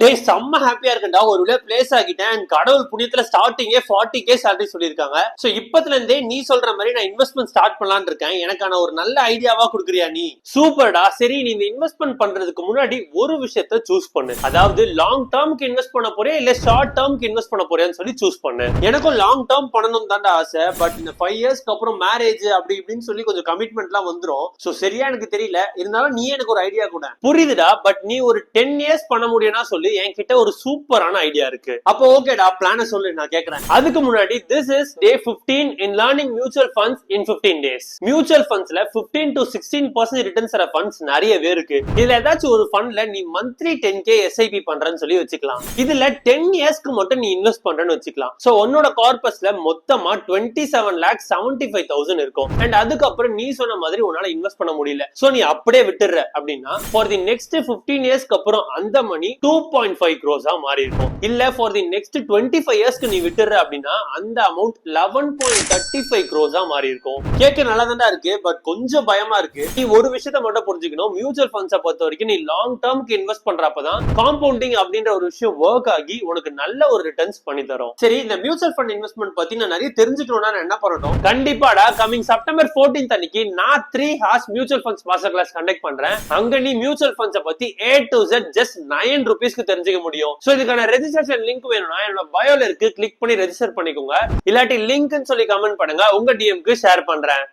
டேய் செம்ம ஹாப்பியா இருக்கேன்டா. ஒரு விட பிளேஸ் ஆகிட்டேன். கடவுள் புண்ணியத்துல ஸ்டார்டிங்கே 40K salary சொல்லிருக்காங்க. சோ இப்பத்துல இருந்தே நீ சொல்ற மாதிரி நான் இன்வெஸ்ட்மெண்ட் ஸ்டார்ட் பண்ணலாம்னு இருக்கேன். எனக்கான ஒரு நல்ல ஐடியாவா குடுக்குறியா நீ? சூப்பர்டா. சரி, நீ இந்த இன்வெஸ்ட்மெண்ட் பண்றதுக்கு முன்னாடி ஒரு விஷயத்த சூஸ் பண்ணு. அதாவது லாங் டேர்ம்க்கு இன்வெஸ்ட் பண்ண போறியா இல்ல ஷார்ட் டேர்ம்க்கு இன்வெஸ்ட் பண்ண போறியான்னு சொல்லி சூஸ் பண்ணு. எனக்கும் லாங் டேர்ம் பண்ணணும் தான்டா ஆசை. பட் இந்த 5 இயர்ஸ்க்கு அப்புறம் மேரேஜ் அப்படி இப்படின்னு சொல்லி கொஞ்சம் கமிட்மெண்ட்லாம் வந்துரும். சோ சரியா எனக்கு தெரியல. இருந்தாலும் நீ எனக்கு ஒரு ஐடியா கூட. புரியுதுடா. பட் நீ ஒரு 10 இயர்ஸ் பண்ண முடியும்னா சொல்லி என்கிட்ட ஒரு சூப்பரான ஐடியா இருக்கு. அப்போ ஓகேடா, பிளான சொல்லு, நான் கேக்குறேன். அதுக்கு முன்னாடி this is day 15 in learning mutual funds in 15 days. Mutual ஃபண்ட்ஸ்ல 15 to 16% ரிட்டர்ன்ஸ் தர ஃபண்ட்ஸ் நிறையவே இருக்கு. இதுல ஏதாச்சும் ஒரு ஃபண்ட்ல நீ மந்த்லி 10K SIP பண்றன்னு சொல்லி வச்சுக்கலாம். இதுல 10 இயர்ஸ்க்கு மட்டும் நீ இன்வெஸ்ட் பண்றன்னு வச்சுக்கலாம். சோ உன்னோட கார்பஸ்ல மொத்தமா 27,75,000 இருக்கும். அண்ட் அதுக்கப்புறம் நீ சொன்ன மாதிரி உன்னால இன்வெஸ்ட் பண்ண முடியல. சோ நீ அப்படியே விட்டுற அப்படின்னா for the next 15 இயர்ஸ்க்கு அப்புறம் அந்த மணி 2.5 crores மாறி இருக்கும். இல்ல for the next 25 இயர்ஸ்க்கு நீ விட்டுற அப்படின்னா அந்த அமௌண்ட் 11.35 crores மாறி இருக்கும். கேட்க நல்லா தான்டா இருக்கு. பட் கொஞ்சம் பயமா இருக்கு. நீ ஒரு விஷயத்தை மட்டும் புரிஞ்சுக்கணும். மியூச்சுவல் ஃபண்ட்ஸை பொறுத்த வரைக்கும் நீ லாங் டேர்ம்க்கு இன்வெஸ்ட் பண்றப்பதான் காம்பவுண்டிங் அப்படின்ற ஒரு விஷயம் ஒர்க் ஆகி உனக்கு நல்ல ஒரு ரிட்டர்ன்ஸ் பண்ணி தரும். சரி, இந்த மியூச்சுவல் ஃபண்ட் இன்வெஸ்ட்மெண்ட் பத்தி நான் நிறைய தெரிஞ்சுக்கணும்னா நான் என்ன பண்ணணும்? கண்டிப்பாடா கமிங் செப்டம்பர் 14th அன்னைக்கு நான் 3 hours mutual funds master class conduct பண்றேன். அங்க நீ மியூச்சுவல் ஃபண்ட்ஸை பத்தி A to Z just 9 rupeesக்கு தெரிஞ்சுக்க முடியும். சோ இதுக்கான ரெஜிஸ்ட்ரேஷன் லிங்க் வேணும்னா என்னோட பயோல இருக்கு, கிளிக் பண்ணி ரெஜிஸ்டர் பண்ணிக்கோங்க. இல்லாட்டி லிங்க்னு சொல்லி கமெண்ட் பண்ணுங்க, உங்க டிஎம்க்கு ஷேர் பண்றேன்.